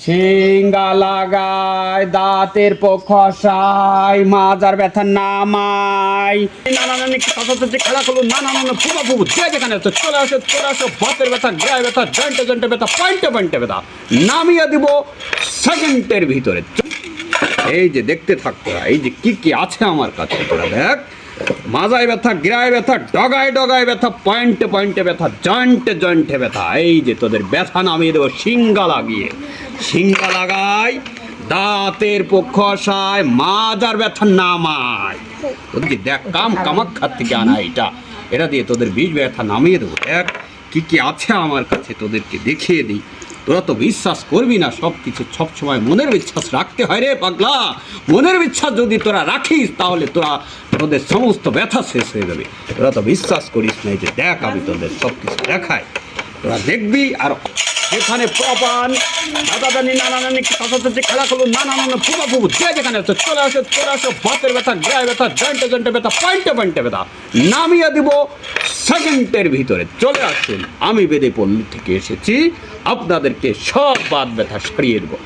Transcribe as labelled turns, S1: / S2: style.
S1: সিঙ্গা লাগায়, দাঁতের খসায়, মাজার ব্যথা নামাই, নানানানি খেলা করলো, নানানানি ফুবা ফুবু যে যেখানে আছে চলে আসো, বাতের ব্যথা, গায়ে ব্যথা, জয়েন্টে জয়েন্টে ব্যথা, পয়েন্টে ব্যথা নামিয়ে দিব সেকেন্ডের ভিতরে। এই যে দেখতে থাকতো, এই যে কি আছে আমার কাছে, তোরা দেখ। মাজায় ব্যথা, গিরায় ব্যথা, ডগায় ব্যথা, পয়েন্টে ব্যথা, জয়েন্টে ব্যথা। এই যে তোদের ব্যথা নামিয়ে দেবো সিঙ্গা লাগিয়ে। সিঙ্গা লাগাই, দাঁতের খসায়, মাজার ব্যথা নামায়। তোদের দেখ কামাক্ষার থেকে আনা এটা দিয়ে তোদের বীজ ব্যথা নামিয়ে দেবো। দেখ কি আছে আমার কাছে, তোদেরকে দেখিয়ে দিই। তোরা তো বিশ্বাস করবি না, সব কিছু সবসময় মনের বিশ্বাস রাখতে হয় রে পাগলা। মনের বিশ্বাস যদি তোরা রাখিস তাহলে তোদের সমস্ত ব্যথা শেষ হয়ে যাবে। তোরা তো বিশ্বাস করিস না। এই যে দেখ, আমি তোদের সব কিছু দেখাই, তোরা দেখবি। আর যেখানে প্রপান দাদাদানি নানানানি খেলা করলো, নানানানি ফুবা ফুবু যে যেখানে আছে চলে আসো, বাতের ব্যথা, গায়ে ব্যথা, জয়েন্টে ব্যথা, পয়েন্টে ব্যথা নামিয়ে দিব সেকেন্ডের ভিতরে। চলে আসুন, আমি বেদেপল্লী থেকে এসেছি, আপনাদেরকে সব বাত ব্যথা সারিয়ে দেবো।